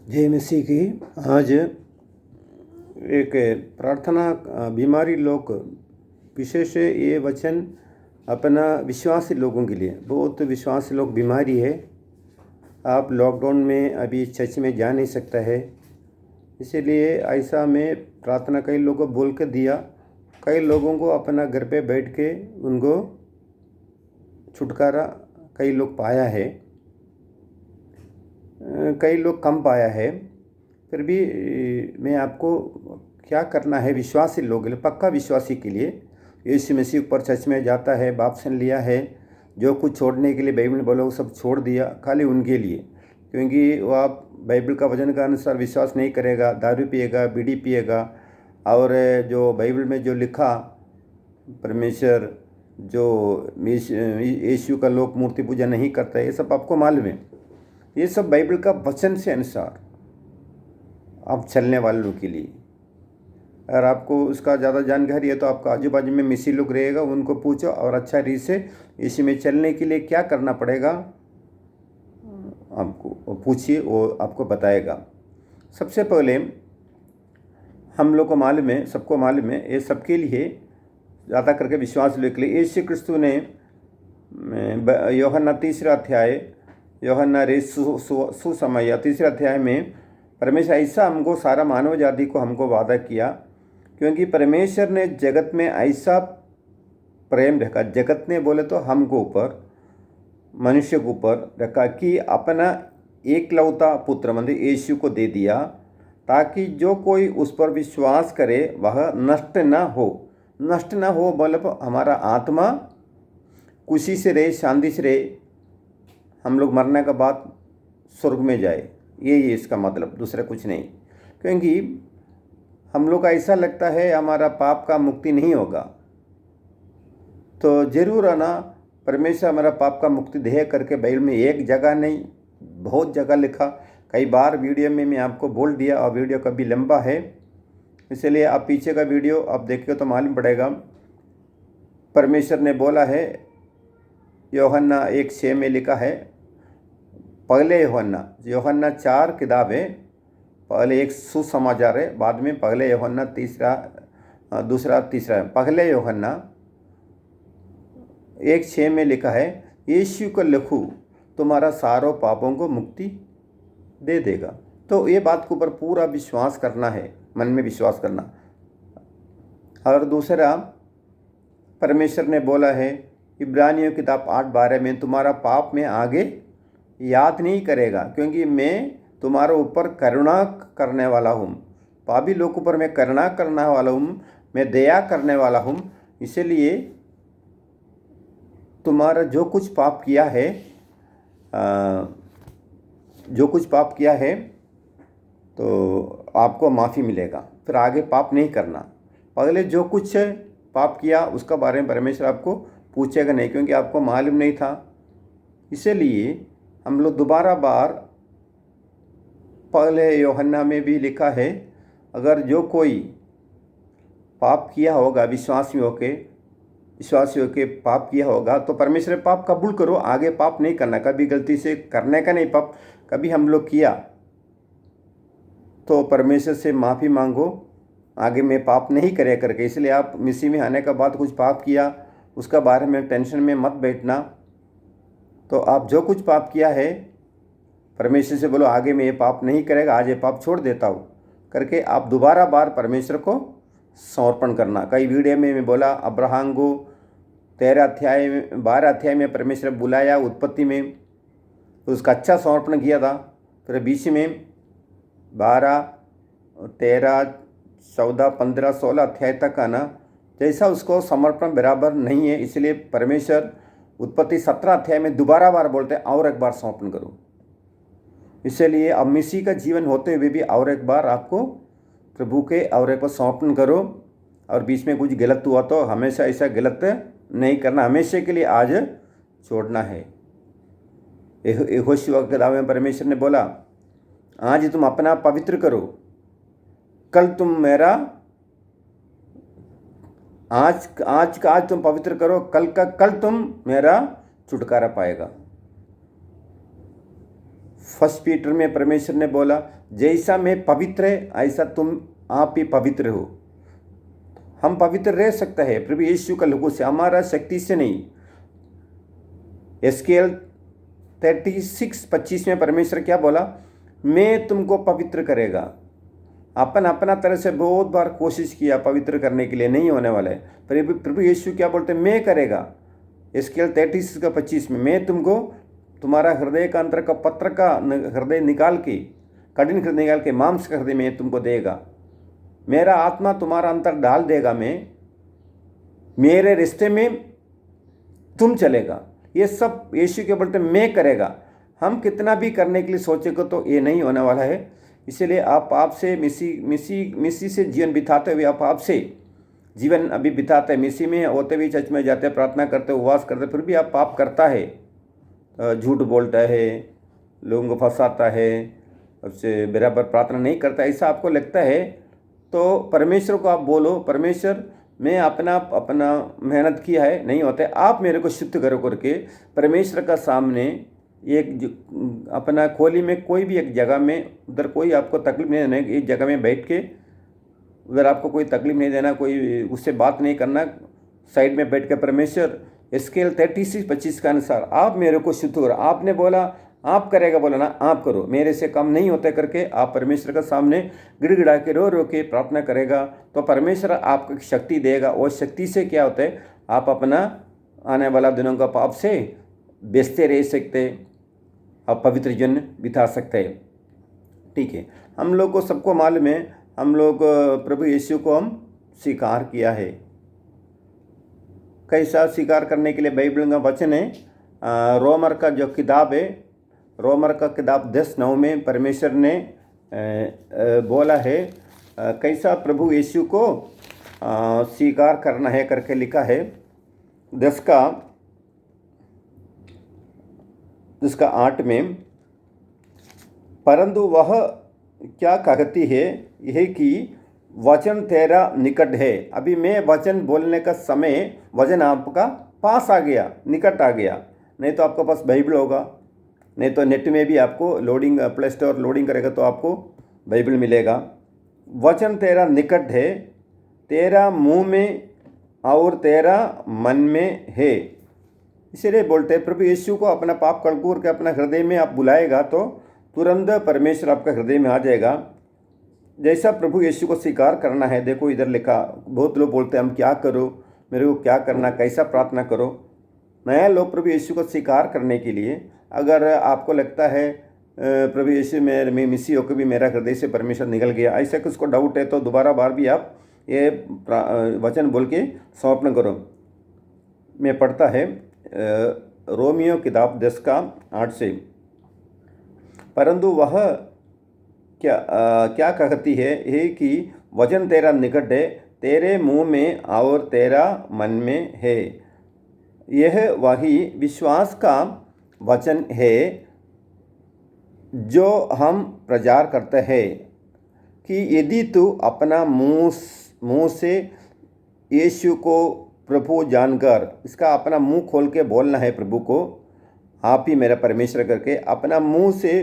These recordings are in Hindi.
जय मसीह की। आज एक प्रार्थना बीमारी लोग, विशेष ये वचन अपना विश्वासी लोगों के लिए, बहुत विश्वासी लोग बीमारी है। आप लॉकडाउन में अभी चर्च में जा नहीं सकता है, इसीलिए ऐसा में प्रार्थना कई लोगों को बोल कर दिया। कई लोगों को अपना घर पे बैठ के उनको छुटकारा कई लोग पाया है, कई लोग कम पाया है। फिर भी मैं आपको क्या करना है, विश्वासी लोगों के लिए, पक्का विश्वासी के लिए, यीशु मसीह ऊपर चर्च में जाता है, बाप्तिस्म लिया है, जो कुछ छोड़ने के लिए बाइबल में बोला वो सब छोड़ दिया, खाली उनके लिए। क्योंकि वो आप बाइबल का वचन के अनुसार विश्वास नहीं करेगा, दारू पिएगा, बीड़ी पिएगा, और जो बाइबल में जो लिखा परमेश्वर जो यीशु का लोक मूर्ति पूजा नहीं करता, ये सब आपको मालूम है। ये सब बाइबल का वचन से अनुसार आप चलने वालों के लिए। अगर आपको उसका ज़्यादा जानकारी है तो आपका आजू बाजू में मिसी लोग रहेगा, उनको पूछो और अच्छा रीत से इसी में चलने के लिए क्या करना पड़ेगा आपको पूछिए, वो आपको बताएगा। सबसे पहले हम लोग को मालूम है, सबको मालूम है, ये सबके लिए ज़्यादा करके विश्वास लोग के लिए यीशु क्रिस्तु ने यूहन्ना 3 अध्याय, यूहन्ना सुसमय 3 अध्याय में परमेश्वर ऐसा हमको सारा मानव जाति को हमको वादा किया, क्योंकि परमेश्वर ने जगत में ऐसा प्रेम रखा, जगत ने बोले तो हमको ऊपर, मनुष्य के ऊपर रखा कि अपना एकलौता पुत्र मतलब यीशु को दे दिया, ताकि जो कोई उस पर विश्वास करे वह नष्ट ना हो। नष्ट ना हो मतलब हमारा आत्मा खुशी से रहे, शांति से रहे, हम लोग मरने के बाद स्वर्ग में जाए, ये इसका मतलब, दूसरा कुछ नहीं। क्योंकि हम लोग का ऐसा लगता है हमारा पाप का मुक्ति नहीं होगा, तो जरूर है ना, परमेश्वर हमारा पाप का मुक्ति दे करके बाइबल में एक जगह नहीं बहुत जगह लिखा। कई बार वीडियो में मैं आपको बोल दिया, और वीडियो कभी लंबा है, इसलिए आप पीछे का वीडियो आप देखिए तो मालूम पड़ेगा। परमेश्वर ने बोला है, यूहन्ना 1:6 में लिखा है, पहले यूहन्ना 4 किताब है, पहले एक सुसमाचार है, बाद में पहले यूहन्ना दूसरा तीसरा है। पहले यूहन्ना 1:6 में लिखा है, यीशु को लिखूं तुम्हारा सारों पापों को मुक्ति दे देगा। तो ये बात के ऊपर पूरा विश्वास करना है, मन में विश्वास करना। और दूसरा परमेश्वर ने बोला है इब्रानियों किताब 8:12 में, तुम्हारा पाप में आगे याद नहीं करेगा, क्योंकि मैं तुम्हारे ऊपर करुणा करने वाला हूँ। पापी लोग ऊपर मैं करुणा करने वाला हूँ, मैं दया करने वाला हूँ। इसलिए तुम्हारा जो कुछ पाप किया है, तो आपको माफ़ी मिलेगा, फिर आगे पाप नहीं करना। पहले जो कुछ पाप किया उसका बारे में परमेश्वर आपको पूछेगा नहीं, क्योंकि आपको मालूम नहीं था। इसलिए हम लोग दोबारा बार, पहले यूहन्ना में भी लिखा है, अगर जो कोई पाप किया होगा विश्वासी होके पाप किया होगा, तो परमेश्वर पाप कबूल करो, आगे पाप नहीं करना। कभी गलती से करने का नहीं पाप, कभी हम लोग किया तो परमेश्वर से माफ़ी मांगो, आगे में पाप नहीं करे करके। इसलिए आप मसीह में आने के बाद कुछ पाप किया उसका बारे में टेंशन में मत बैठना। तो आप जो कुछ पाप किया है परमेश्वर से बोलो, आगे में ये पाप नहीं करेगा, आज ये पाप छोड़ देता हूँ करके आप दोबारा बार परमेश्वर को समर्पण करना। कई वीडियो में मैं बोला, अब्राहम को 12 अध्याय में परमेश्वर बुलाया उत्पत्ति में, तो उसका अच्छा समर्पण किया था। फिर बीच में 12, 13, 14, 15, 16 अध्याय तक आना, जैसा उसको समर्पण बराबर नहीं है, इसलिए परमेश्वर उत्पत्ति 17 अध्याय में दोबारा बार बोलते हैं, और एक बार समर्पण करो। इसलिए अब मसीह का जीवन होते हुए भी और एक बार आपको प्रभु के और एक बार समर्पण करो। और बीच में कुछ गलत हुआ तो हमेशा ऐसा गलत नहीं करना, हमेशा के लिए आज छोड़ना है। यहोशू के किताब में परमेश्वर ने बोला, आज तुम अपना पवित्र करो, कल तुम मेरा, आज तुम पवित्र करो, कल तुम मेरा छुटकारा पाएगा। 1 पीटर में परमेश्वर ने बोला, जैसा मैं पवित्र है ऐसा तुम आप भी पवित्र हो। हम पवित्र रह सकते हैं प्रभु यीशु का लहू से, हमारा शक्ति से नहीं। एस्केल 36:25 में परमेश्वर क्या बोला, मैं तुमको पवित्र करेगा। अपना तरह से बहुत बार कोशिश किया पवित्र करने के लिए, नहीं होने वाला है। प्रभु यीशु क्या बोलते, मैं करेगा। एस्केल 36:25 में, मैं तुमको तुम्हारा हृदय का अंतर का पत्र का हृदय निकाल के, कठिन हृदय निकाल के मांस का हृदय में तुमको देगा। मेरा आत्मा तुम्हारा अंतर डाल देगा, मैं मेरे रिश्ते में तुम चलेगा। ये सब यीशु के बोलते मैं करेगा। हम कितना भी करने के लिए सोचेगा तो ये नहीं होने वाला है। इसलिए आप से मिसी से जीवन बिताते हुए, आप से जीवन अभी बिताते हैं, मिसी में होते हुए चर्च में जाते, प्रार्थना करते, उपवास करते, फिर भी आप पाप करता है, झूठ बोलता है, लोगों को फंसाता है, उससे बराबर प्रार्थना नहीं करता, ऐसा आपको लगता है तो परमेश्वर को आप बोलो, परमेश्वर मैं अपना मेहनत किया है, नहीं होता है, आप मेरे को शुद्ध करो करके परमेश्वर का सामने एक अपना खोली में कोई भी एक जगह में, उधर कोई आपको तकलीफ नहीं देना, एक जगह में बैठ के उधर आपको कोई तकलीफ नहीं देना, कोई उससे बात नहीं करना, साइड में बैठ के परमेश्वर एस्केल 36:25 के अनुसार आप मेरे को शुद्ध करो। आपने बोला आप करेगा, बोला ना आप करो, मेरे से कम नहीं होता करके आप परमेश्वर के सामने गिड़गिड़ा के रो के प्रार्थना करेगा तो परमेश्वर आपको शक्ति देगा। और शक्ति से क्या होता है, आप अपना आने वाला दिनों का पाप से बचते रह सकते, आप पवित्र जीवन बिता सकते हैं। ठीक है, हम लोग को सबको मालूम है, हम लोग प्रभु यीशु को हम स्वीकार किया है। कैसा स्वीकार करने के लिए बाइबल का वचन है, रोमर का जो किताब है, रोमर का किताब 10:9 में परमेश्वर ने बोला है कैसा प्रभु यीशु को स्वीकार करना है करके लिखा है। 10:8 में, परंतु वह क्या कहती है यह कि वचन तेरा निकट है। अभी मैं वचन बोलने का समय वचन आपका पास आ गया, निकट आ गया। नहीं तो आपके पास बाइबल होगा, नहीं तो नेट में भी आपको लोडिंग, प्ले स्टोर लोडिंग करेगा तो आपको बाइबल मिलेगा। वचन तेरा निकट है, तेरा मुंह में और तेरा मन में है। इसीलिए बोलते हैं प्रभु यीशु को अपना पाप कड़कूर के अपना हृदय में आप बुलाएगा तो तुरंत परमेश्वर आपका हृदय में आ जाएगा। जैसा प्रभु यीशु को स्वीकार करना है, देखो इधर लिखा, बहुत लोग बोलते हैं हम क्या करो, मेरे को क्या करना, कैसा प्रार्थना करो। नया लोग प्रभु यीशु को स्वीकार करने के लिए, अगर आपको लगता है प्रभु यीशु में मिसी होकर भी मेरा हृदय से परमेश्वर निकल गया, ऐसा कुछ को डाउट है तो दोबारा बार भी आप ये वचन बोल के समर्पण करो। मैं पढ़ता है रोमियो किताब 10:8 से, परंतु वह क्या कहती है कि वचन तेरा निकट है, तेरे मुंह में और तेरा मन में है। यह वही विश्वास का वचन है जो हम प्रचार करते हैं कि यदि तू अपना मुंह से यीशु को प्रभु जानकर, इसका अपना मुंह खोल के बोलना है प्रभु को, आप ही मेरा परमेश्वर करके अपना मुंह से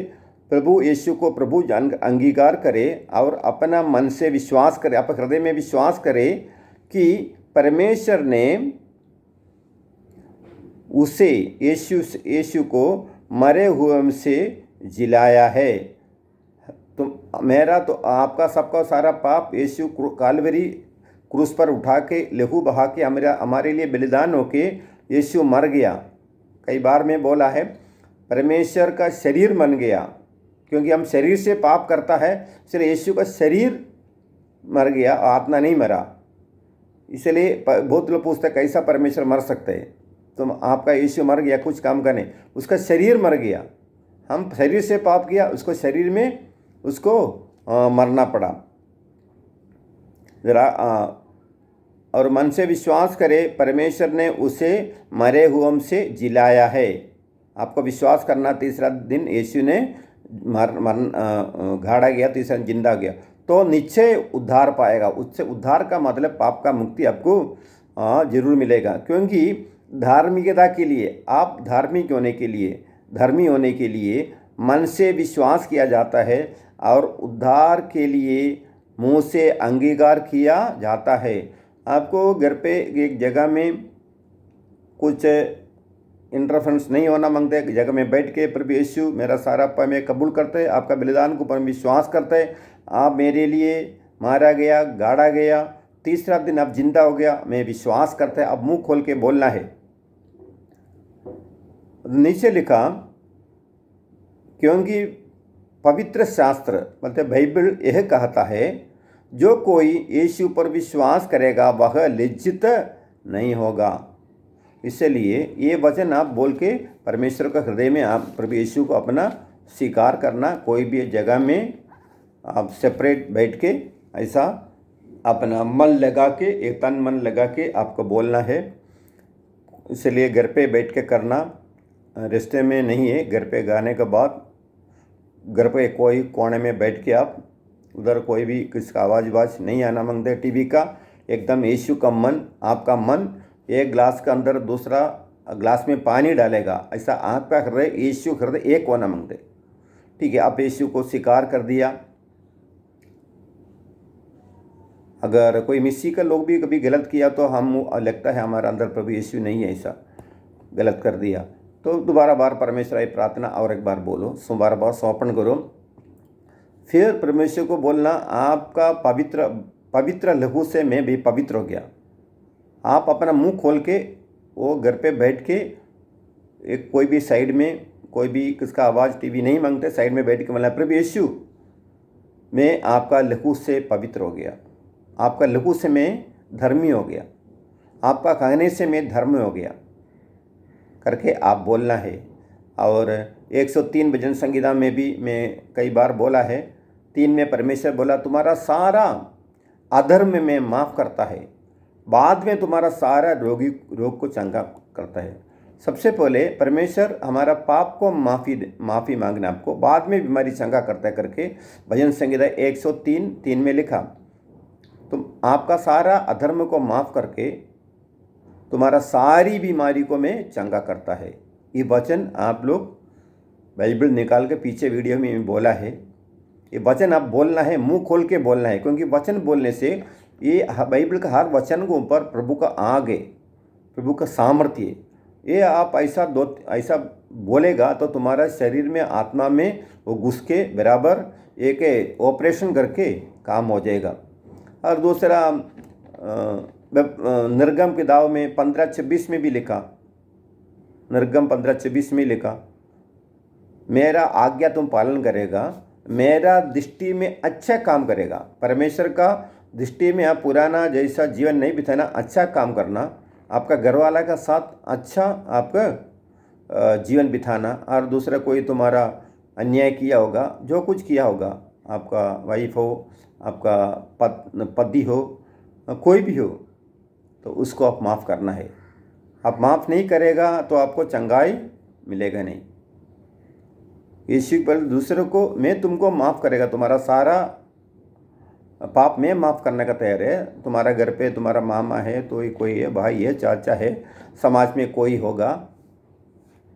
प्रभु यीशु को प्रभु जान अंगीकार करे और अपना मन से विश्वास करे, आप हृदय में विश्वास करे कि परमेश्वर ने उसे यीशु को मरे हुए से जिलाया है। तो मेरा तो आपका सबका सारा पाप यीशु कालवरी क्रूस पर उठा के लहू बहा के हमारे लिए बलिदान होके यीशु मर गया। कई बार मैं बोला है परमेश्वर का शरीर बन गया, क्योंकि हम शरीर से पाप करता है, इसलिए यीशु का शरीर मर गया, आत्मा नहीं मरा। इसलिए बहुत लोग पूछते हैं कैसा परमेश्वर मर सकते हैं, तो आपका यीशु मर गया कुछ काम करने, उसका शरीर मर गया। हम शरीर से पाप किया, उसको शरीर में उसको मरना पड़ा। जरा और मन से विश्वास करे परमेश्वर ने उसे मरे हुए से जिलाया है। आपको विश्वास करना, तीसरा दिन यीशु ने गाड़ा गया, तीसरा दिन जिंदा गया, तो निश्चय उद्धार पाएगा। उससे उद्धार का मतलब पाप का मुक्ति आपको जरूर मिलेगा। क्योंकि धार्मिकता के लिए, आप धार्मिक होने के लिए, धर्मी होने के लिए मन से विश्वास किया जाता है और उद्धार के लिए मुंह से अंगीकार किया जाता है। आपको घर पे एक जगह में कुछ इंटरफेरेंस नहीं होना मांगते, जगह में बैठ के प्रभु यीशु मेरा सारा पाप मैं कबूल करते, आपका बलिदान को पर विश्वास करते, आप मेरे लिए मारा गया, गाड़ा गया, तीसरा दिन अब जिंदा हो गया, मैं विश्वास करते हैं। अब मुंह खोल के बोलना है। नीचे लिखा, क्योंकि पवित्र शास्त्र मतलब बाइबल यह कहता है, जो कोई यीशु पर विश्वास करेगा वह लज्जित नहीं होगा। इसलिए ये वचन आप बोल के परमेश्वर का हृदय में आप प्रभु यीशु को अपना स्वीकार करना। कोई भी जगह में आप सेपरेट बैठ के ऐसा अपना मन लगा के, एक तन मन लगा के आपको बोलना है। इसलिए घर पे बैठ के करना, रिश्ते में नहीं है। घर पे गाने के बाद घर पे कोई कोने में बैठ के आप उधर कोई भी किसका आवाज़ नहीं आना मांगते टीवी का। एकदम यीशु का मन, आपका मन एक ग्लास के अंदर दूसरा ग्लास में पानी डालेगा, ऐसा आपका हृदय यीशु हृदय एक होना मांगते। ठीक है, आप यीशु को स्वीकार कर दिया। अगर कोई मिस्सी का लोग भी कभी गलत किया तो हम लगता है हमारा अंदर प्रभु यीशु नहीं है, ऐसा गलत कर दिया तो दोबारा बार परमेश्वर आई प्रार्थना और एक बार बोलो, बार बार समर्पण करो। फिर परमेश्वर को बोलना, आपका पवित्र लहू से मैं भी पवित्र हो गया। आप अपना मुंह खोल के वो घर पे बैठ के एक कोई भी साइड में कोई भी किसका आवाज़ टीवी नहीं मांगते, साइड में बैठ के बोलना, प्रभु यीशु मैं आपका लहू से पवित्र हो गया, आपका लहू से मैं धर्मी हो गया, आपका कहने से मैं धर्म हो गया करके आप बोलना है। और 103 भजन संगीता में भी मैं कई बार बोला है, 3 में परमेश्वर बोला तुम्हारा सारा अधर्म में माफ़ करता है, बाद में तुम्हारा सारा रोग को चंगा करता है। सबसे पहले परमेश्वर हमारा पाप को माफ़ी मांगना आपको, बाद में बीमारी चंगा करता है करके भजन संगीता 103:3 में लिखा। तुम आपका सारा अधर्म को माफ़ करके तुम्हारा सारी बीमारी को मैं चंगा करता है। ये वचन आप लोग बाइबल निकाल के पीछे वीडियो में बोला है। ये वचन आप बोलना है, मुंह खोल के बोलना है, क्योंकि वचन बोलने से ये बाइबल का हर वचन के ऊपर प्रभु का आग है, प्रभु का सामर्थ्य। ये आप ऐसा बोलेगा तो तुम्हारा शरीर में आत्मा में वो घुस के बराबर एक ऑपरेशन करके काम हो जाएगा। और दूसरा निर्गम के दाव में 15:26 में भी लिखा, निर्गम 15:26 में लिखा, मेरा आज्ञा तुम पालन करेगा, मेरा दृष्टि में अच्छा काम करेगा। परमेश्वर का दृष्टि में आप पुराना जैसा जीवन नहीं बिताना, अच्छा काम करना, आपका घरवाला का साथ अच्छा आपका जीवन बिताना। और दूसरा कोई तुम्हारा अन्याय किया होगा, जो कुछ किया होगा, आपका वाइफ हो, आपका पति हो, कोई भी हो, तो उसको आप माफ़ करना है। आप माफ़ नहीं करेगा तो आपको चंगाई मिलेगा नहीं। यीशु पर दूसरों को मैं तुमको माफ़ करेगा, तुम्हारा सारा पाप में माफ़ करने का तैयार है। तुम्हारा घर पे तुम्हारा मामा है, तो कोई है, भाई है, चाचा है, समाज में कोई होगा,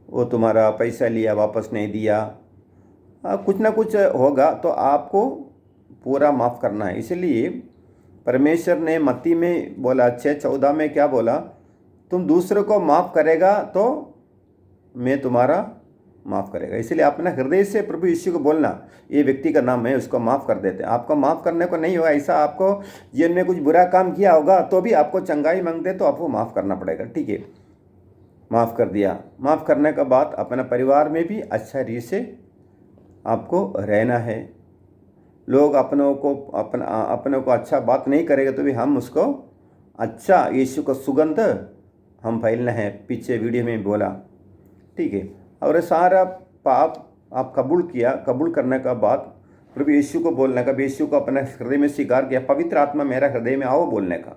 वो तुम्हारा पैसा लिया वापस नहीं दिया, कुछ ना कुछ होगा, तो आपको पूरा माफ़ करना है। इसलिए परमेश्वर ने मत्ती में बोला 6:14 में क्या बोला, तुम दूसरों को माफ़ करेगा तो मैं तुम्हारा माफ़ करेगा। इसलिए अपना हृदय से प्रभु यीशु को बोलना, ये व्यक्ति का नाम है, उसको माफ़ कर देते। आपको माफ़ करने को नहीं होगा, ऐसा आपको जीवन में कुछ बुरा काम किया होगा तो भी आपको चंगाई मांगते तो आपको माफ़ करना पड़ेगा। ठीक है, माफ़ कर दिया। माफ़ करने के बाद अपना परिवार में भी अच्छा रीति से आपको रहना है। लोग अपनों को अच्छा बात नहीं करेगा तो भी हम उसको अच्छा यीशु का सुगंध हम फैलना है, पीछे वीडियो में बोला। ठीक है, और सारा पाप आप कबूल किया, कबूल करने का बाद प्रभु यीशु को बोलने का, यीशु को अपने हृदय में स्वीकार किया, पवित्र आत्मा मेरा हृदय में आओ बोलने का।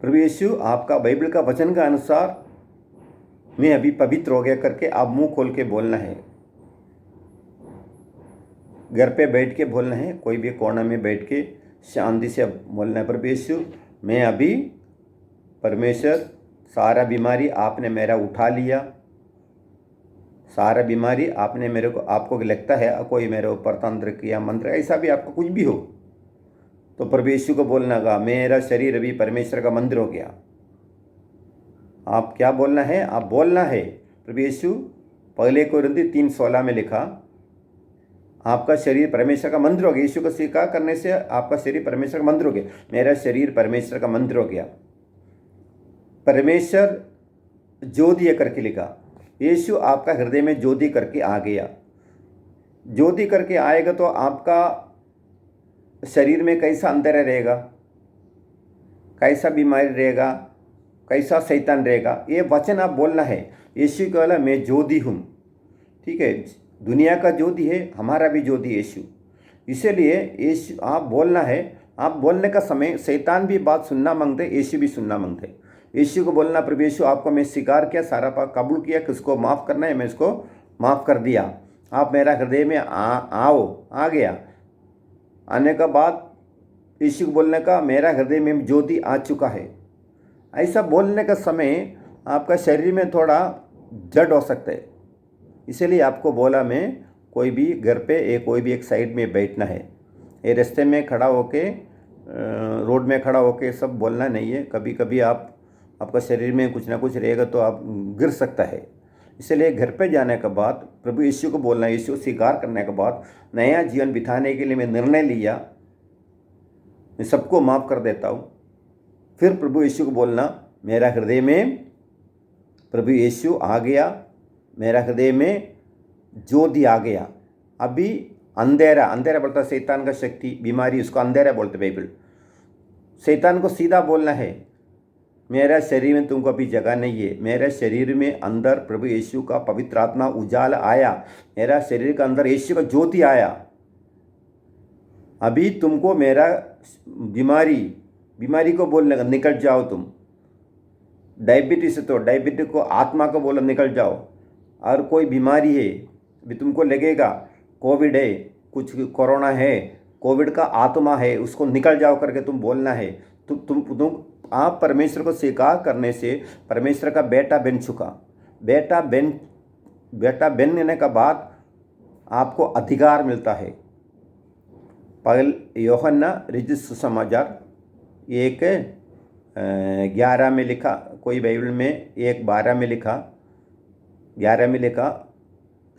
प्रभु यीशु आपका बाइबल का वचन का अनुसार मैं अभी पवित्र हो गया करके आप मुंह खोल के बोलना है। घर पे बैठ के बोलना है, कोई भी कोना में बैठ के शांति से बोलना है, प्रभु यीशु मैं अभी, परमेश्वर सारा बीमारी आपने मेरा उठा लिया, सारा बीमारी आपने मेरे को आपको लगता है कोई मेरे ऊपर तंत्र किया मंत्र, ऐसा भी आपको कुछ भी हो तो प्रभु यीशु को बोलना का मेरा शरीर अभी परमेश्वर का मंदिर हो गया। आप क्या बोलना है? आप बोलना है प्रभु यीशु, पहले कोरिन्थी 3:16 में लिखा आपका शरीर परमेश्वर का मंदिर हो गया। यीशु को स्वीकार करने से आपका शरीर परमेश्वर का मंदिर हो गया। मेरा शरीर परमेश्वर का मंदिर हो गया। परमेश्वर ज्योति करके लिखा, यीशु आपका हृदय में ज्योति करके आ गया। ज्योति करके आएगा तो आपका शरीर में कैसा अंधेरा रहेगा, कैसा बीमारी रहेगा, कैसा शैतान रहेगा, ये वचन आप बोलना है। यीशु कहला मैं ज्योति हूँ, ठीक है, दुनिया का ज्योति है, हमारा भी ज्योति यीशु। इसीलिए यीशु आप बोलना है। आप बोलने का समय शैतान भी बात सुनना मांगते, यीशु भी सुनना मांगते। यीशु को बोलना प्रभु यीशु आपको मैं स्वीकार किया, सारा पाप कबूल किया, किसको माफ़ करना है मैं इसको माफ़ कर दिया, आप मेरा हृदय में आओ। आ गया। आने का बाद यीशु को बोलने का मेरा हृदय में ज्योति आ चुका है। ऐसा बोलने का समय आपका शरीर में थोड़ा जड़ हो सकता है, इसीलिए आपको बोला मैं कोई भी घर पे कोई भी एक साइड में बैठना है। ये रास्ते में खड़ा होके रोड में खड़ा होके सब बोलना नहीं है। कभी कभी आपका शरीर में कुछ ना कुछ रहेगा तो आप गिर सकता है। इसलिए घर पे जाने के बाद प्रभु यीशु को बोलना, यीशु स्वीकार करने के बाद नया जीवन बिताने के लिए मैं निर्णय लिया, मैं सबको माफ़ कर देता हूँ। फिर प्रभु यीशु को बोलना मेरा हृदय में प्रभु यीशु आ गया, मेरा हृदय में ज्योति आ गया। अभी अंधेरा, अंधेरा बोलता शैतान का शक्ति, बीमारी, उसको अंधेरा बोलते बाइबल। शैतान को सीधा बोलना है मेरा शरीर में तुमको अभी जगह नहीं है। मेरे शरीर में अंदर प्रभु यीशु का पवित्र आत्मा उजाला आया, मेरा शरीर के अंदर यीशु का ज्योति आया। अभी तुमको मेरा बीमारी को बोलने का निकल जाओ तुम। डायबिटीज तो डायबिटीज को आत्मा को बोलो निकल जाओ। और कोई बीमारी है अभी तुमको लगेगा कोविड है, कुछ कोरोना है, कोविड का आत्मा है, उसको निकल जाओ करके तुम बोलना है। तुम आप परमेश्वर को स्वीकार करने से परमेश्वर का बेटा बन चुका। बेटा बनने के बाद आपको अधिकार मिलता है। पहल यूहन्ना रचित सुसमाचार 1:11 में लिखा, कोई बाइबल में 1:12 में लिखा, 11 में लिखा,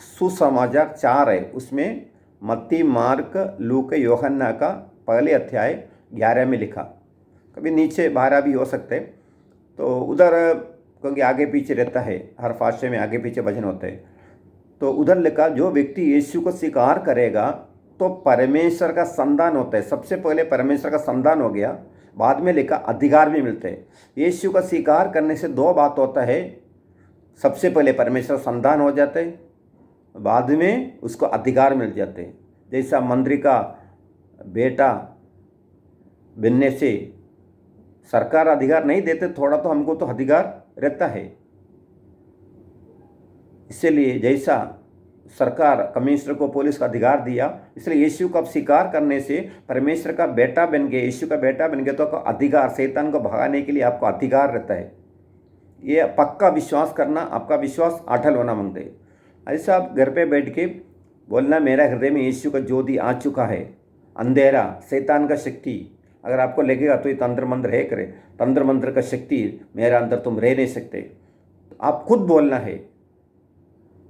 सुसमाचार 4 है, उसमें मत्ती, मार्क, लूका, यूहन्ना का पहले अध्याय 11 में लिखा। कभी नीचे 12 भी हो सकते, तो उधर क्योंकि आगे पीछे रहता है, हर फाशे में आगे पीछे वचन होते हैं, तो उधर लिखा जो व्यक्ति यीशु को स्वीकार करेगा तो परमेश्वर का संतान होता है। सबसे पहले परमेश्वर का संतान हो गया, बाद में लिखा अधिकार भी मिलते हैं। यीशु का स्वीकार करने से 2 बात होता है, सबसे पहले परमेश्वर संतान हो जाते हैं, बाद में उसको अधिकार मिल जाते हैं। जैसा मंत्री का बेटा बनने से सरकार अधिकार नहीं देते, थोड़ा तो हमको तो अधिकार रहता है। इसलिए जैसा सरकार कमिश्नर को पुलिस का अधिकार दिया, इसलिए यीशु को अब स्वीकार करने से परमेश्वर का बेटा बन गए, यीशु का बेटा बन गए तो आपका अधिकार, शैतान को भगाने के लिए आपको अधिकार रहता है। ये पक्का विश्वास करना, आपका विश्वास अटल होना मांगते हैं। ऐसा आप घर पे बैठ के बोलना मेरा हृदय में यीशु का ज्योति आ चुका है। अंधेरा, शैतान का शक्ति, अगर आपको लगेगा तो ये तंत्र मंत्र है करे, तंत्र मंत्र का शक्ति मेरा अंदर तुम रह नहीं सकते, तो आप खुद बोलना है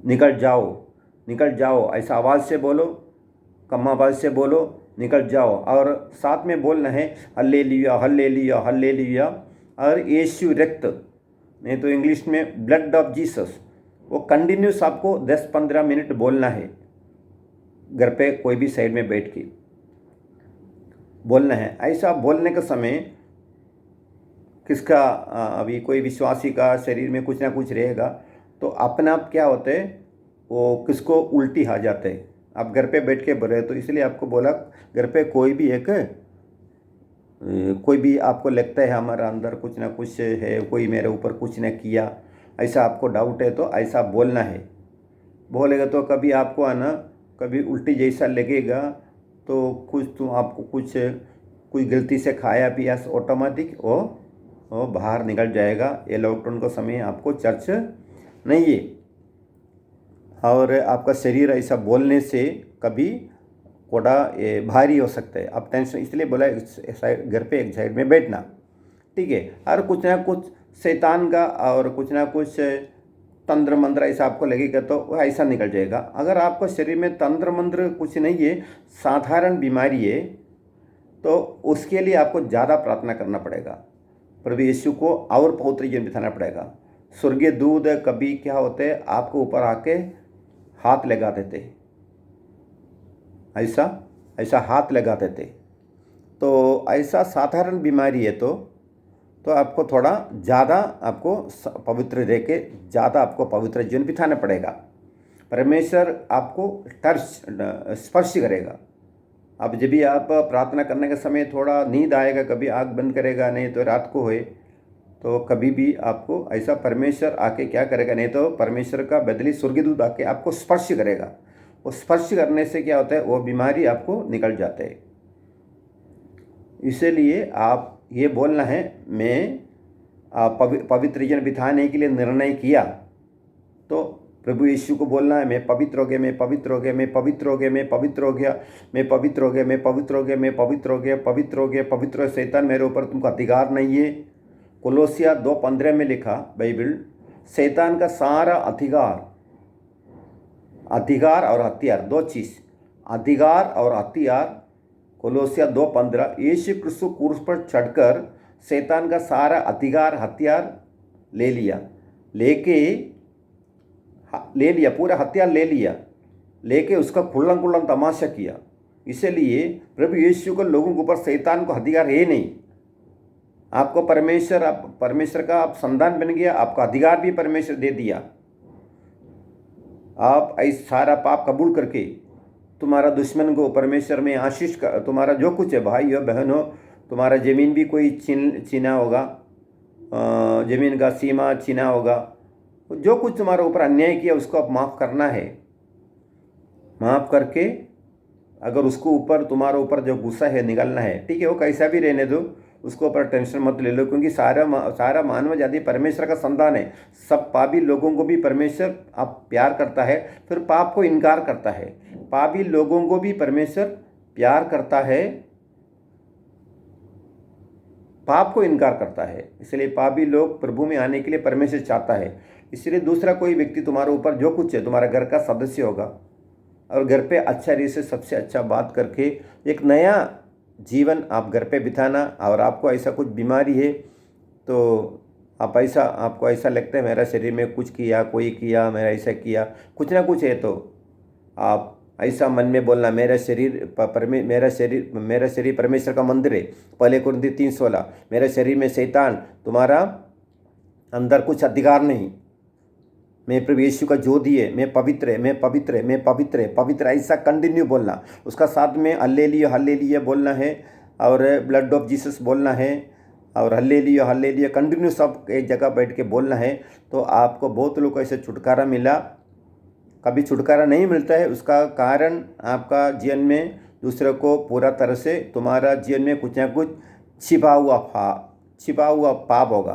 निकल जाओ, निकल जाओ। ऐसा आवाज़ से बोलो, कम आवाज़ से बोलो, निकल जाओ। और साथ में बोलना है हल्लेलुया, हल्लेलुया, हल्लेलुया। और यीशु रक्त, नहीं तो इंग्लिश में ब्लड ऑफ जीसस, वो कंटिन्यूस आपको 10-15 मिनट बोलना है। घर पे कोई भी साइड में बैठ के बोलना है। ऐसा बोलने के समय किसका अभी कोई विश्वासी का शरीर में कुछ ना कुछ रहेगा तो अपने आप क्या होते हैं, वो किसको उल्टी आ जाते हैं। आप घर पे बैठ के बोले, तो इसलिए आपको बोला घर पे कोई भी आपको लगता है हमारा अंदर कुछ ना कुछ है, कोई मेरे ऊपर कुछ ना किया, ऐसा आपको डाउट है तो ऐसा बोलना है। बोलेगा तो कभी आपको आना कभी उल्टी जैसा लगेगा तो कुछ तो आपको कुछ गलती से खाया पिया ऑटोमेटिक वो बाहर निकल जाएगा। ये लॉकडाउन का समय आपको चर्च नहीं है। और आपका शरीर ऐसा बोलने से कभी थोड़ा भारी हो सकता है। आप टेंशन, इसलिए बोला घर पे एक साइड में बैठना, ठीक है। और कुछ ना कुछ शैतान का और कुछ ना कुछ तंत्र मंत्र ऐसा आपको लगेगा तो वो ऐसा निकल जाएगा। अगर आपको शरीर में तंत्र मंत्र कुछ नहीं है, साधारण बीमारी है, तो उसके लिए आपको ज़्यादा प्रार्थना करना पड़ेगा, प्रभु यीशु को और पवित्र जीवन बिताना पड़ेगा। स्वर्गीय दूत कभी क्या होते हैं, आपको ऊपर आके हाथ लगा देते, ऐसा ऐसा हाथ लगा देते। तो ऐसा साधारण बीमारी है तो आपको थोड़ा ज़्यादा आपको पवित्र रह के ज़्यादा आपको पवित्र जीवन बिताना पड़ेगा। परमेश्वर आपको स्पर्श करेगा। अब जब भी आप प्रार्थना करने के समय थोड़ा नींद आएगा, कभी आँख बंद करेगा, नहीं तो रात को होए, तो कभी भी आपको ऐसा परमेश्वर आके क्या करेगा, नहीं तो परमेश्वर का बदली स्वर्गदूत आके आपको स्पर्श करेगा। वो स्पर्श करने से क्या होता है, वो बीमारी आपको निकल जाता है। इसीलिए आप ये बोलना है, मैं पवित्र जीवन बिताने के लिए निर्णय किया, तो प्रभु यीशु को बोलना है, मैं पवित्र हो गया, मैं पवित्र हो गया, मैं पवित्र हो गया, मैं पवित्र हो गया, मैं पवित्र हो गया, मैं पवित्र हो गया, मैं पवित्र हो गया, पवित्र हो गया, पवित्र। शैतान मेरे ऊपर तुमको अधिकार नहीं है। कोलोसिया 2:15 में लिखा बाइबल, शैतान का सारा अधिकार और हथियार, दो चीज़, अधिकार और हथियार। कोलोसिया 2:15, यीशु क्रिस्तु क्रूस पर चढ़कर शैतान का सारा अधिकार हथियार ले लिया, पूरा हथियार ले लिया, लेके उसका खुल्लम तमाशा किया। इसलिए प्रभु यीशु को लोगों के ऊपर शैतान को अधिकार है नहीं। आपको परमेश्वर का आप संतान बन गया, आपका अधिकार भी परमेश्वर दे दिया। आप ऐसा सारा पाप कबूल करके तुम्हारा दुश्मन को परमेश्वर में आशीष का, तुम्हारा जो कुछ है, भाई हो बहन हो, तुम्हारा ज़मीन भी कोई छीना होगा, ज़मीन का सीमा छीना होगा, जो कुछ तुम्हारे ऊपर अन्याय किया उसको आप माफ़ करना है। माफ़ करके अगर उसको ऊपर तुम्हारे ऊपर जो गुस्सा है निकालना है, ठीक है, वो कैसा भी रहने दो, उसको ऊपर टेंशन मत ले लो, क्योंकि सारा मानव जाति परमेश्वर का संतान है। सब पापी लोगों को भी परमेश्वर आप प्यार करता है, फिर पाप को इनकार करता है। पापी लोगों को भी परमेश्वर प्यार करता है, पाप को इनकार करता है। इसलिए पापी लोग प्रभु में आने के लिए परमेश्वर चाहता है। इसलिए दूसरा कोई व्यक्ति तुम्हारे ऊपर जो कुछ है, तुम्हारा घर का सदस्य होगा, और घर पे अच्छा रीति से सबसे अच्छा बात करके एक नया जीवन आप घर पे बिताना। और आपको ऐसा कुछ बीमारी है तो आपको ऐसा लगता है मेरा शरीर में कुछ किया, कोई किया, मेरा ऐसा किया, कुछ ना कुछ है, तो आप ऐसा मन में बोलना, मेरा शरीर परमेश्वर का मंदिर है। पहले कुरिन्थी 3:16, मेरे शरीर में शैतान, तुम्हारा अंदर कुछ अधिकार नहीं, मैं प्रभु यीशु का जो दिए, मैं पवित्र है, मैं पवित्र है, मैं पवित्र है, पवित्र, ऐसा कंटिन्यू बोलना। उसका साथ में हल्लेलुया बोलना है, और ब्लड ऑफ जीसस बोलना है, और हल्लेलुया कंटिन्यू सब एक जगह बैठ के बोलना है। तो आपको बहुत लोग ऐसे छुटकारा मिला। कभी छुटकारा नहीं मिलता है, उसका कारण आपका जीवन में दूसरे को पूरा तरह से, तुम्हारा जीवन में कुछ ना कुछ छिपा हुआ पाप होगा।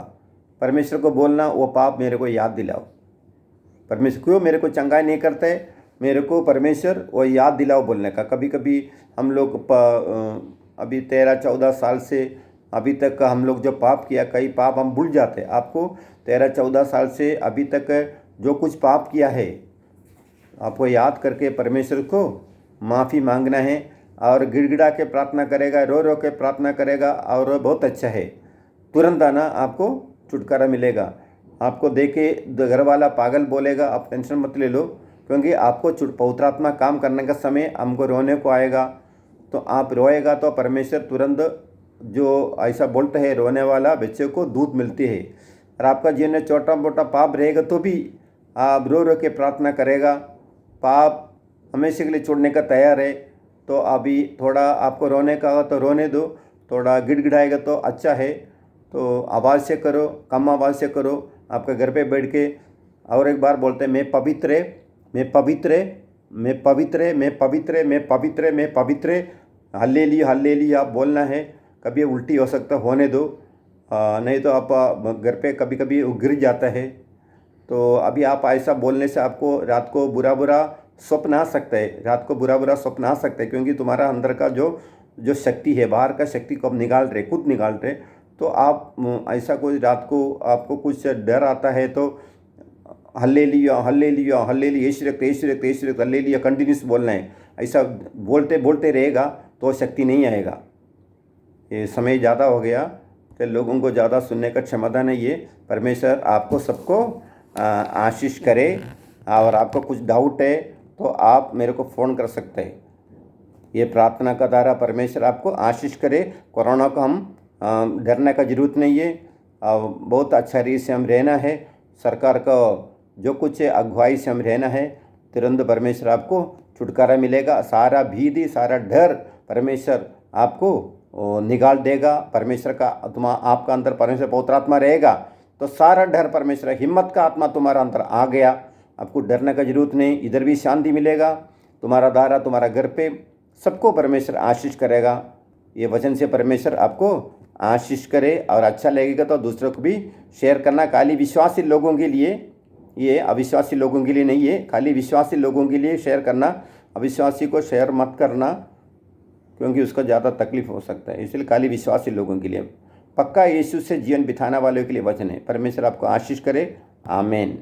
परमेश्वर को बोलना, वो पाप मेरे को याद दिलाओ। परमेश्वर क्यों मेरे को चंगाई नहीं करते, मेरे को परमेश्वर वो याद दिलाओ बोलने का। कभी कभी हम लोग अभी 13-14 साल से अभी तक हम लोग जो पाप किया, कई पाप हम भूल जाते। आपको 13-14 साल से अभी तक जो कुछ पाप किया है, आपको याद करके परमेश्वर को माफ़ी मांगना है, और गिड़गिड़ा के प्रार्थना करेगा, रो रो के प्रार्थना करेगा, और बहुत अच्छा है, तुरंत आना, आपको छुटकारा मिलेगा। आपको देखे घर वाला पागल बोलेगा, आप टेंशन मत ले लो, क्योंकि आपको पवित्र आत्मा काम करने का समय हमको रोने को आएगा, तो आप रोएगा तो परमेश्वर तुरंत, जो ऐसा बोलते हैं, रोने वाला बच्चे को दूध मिलती है। और आपका जीवन में छोटा मोटा पाप रहेगा तो भी आप रो रो के प्रार्थना करेगा, पाप हमेशा के लिए छोड़ने का तैयार है। तो अभी थोड़ा आपको रोने का तो रोने दो, थोड़ा गिड़गिड़ाएगा तो अच्छा है, तो आवाज़ से करो, कम आवाज़ से करो, आपके घर पे बैठ के। और एक बार बोलते हैं, मैं पवित्र है, मैं पवित्र है, मैं पवित्र है, मैं पवित्र है, मैं पवित्र है, मैं पवित्र है, हल्लेलुया आप बोलना है। कभी उल्टी हो सकता, होने दो, नहीं तो आप घर पे कभी कभी गिर जाता है, तो अभी आप ऐसा बोलने से आपको रात को बुरा बुरा स्वप्न आ सकता है, रात को बुरा बुरा स्वप्न आ सकता है, क्योंकि तुम्हारा अंदर का जो जो शक्ति है, बाहर का शक्ति को अब निकाल रहे, खुद निकाल रहे। तो आप ऐसा कोई रात को आपको कुछ डर आता है तो हल्लेलुया हल्लेलुया हल्लेलुया, यीशु रक्त यीशु रक्त यीशु रक्त हल्लेलुया कंटिन्यूस बोलना है। ऐसा बोलते बोलते रहेगा तो शक्ति नहीं आएगा। ये समय ज़्यादा हो गया तो लोगों को ज़्यादा सुनने का क्षमता नहीं है। परमेश्वर आपको सबको आशीष करे। और आपको कुछ डाउट है तो आप मेरे को फ़ोन कर सकते हैं। ये प्रार्थना का द्वारा परमेश्वर आपको आशीष करे। कोरोना को हम डरने का ज़रूरत नहीं है। बहुत अच्छा रीति से हम रहना है। सरकार का जो कुछ है अगुवाई से हम रहना है। तुरंत परमेश्वर आपको छुटकारा मिलेगा। सारा भीति सारा डर परमेश्वर आपको निकाल देगा। परमेश्वर का आत्मा आपका अंदर, परमेश्वर पवित्र आत्मा रहेगा तो सारा डर परमेश्वर, हिम्मत का आत्मा तुम्हारा अंदर आ गया। आपको डरने का जरूरत नहीं। इधर भी शांति मिलेगा। तुम्हारा द्वारा तुम्हारा घर पे सबको परमेश्वर आशीष करेगा। ये वचन से परमेश्वर आपको आशीष करे। और अच्छा लगेगा तो दूसरों को भी शेयर करना। खाली विश्वासी लोगों के लिए, ये अविश्वासी लोगों के लिए नहीं है, खाली विश्वासी लोगों के लिए शेयर करना। अविश्वासी को शेयर मत करना, क्योंकि उसको ज़्यादा तकलीफ हो सकता है। इसलिए खाली विश्वासी लोगों के लिए, पक्का यीशु से जीवन बिताने वालों के लिए वचन है। परमेश्वर आपको आशीष करे। आमीन।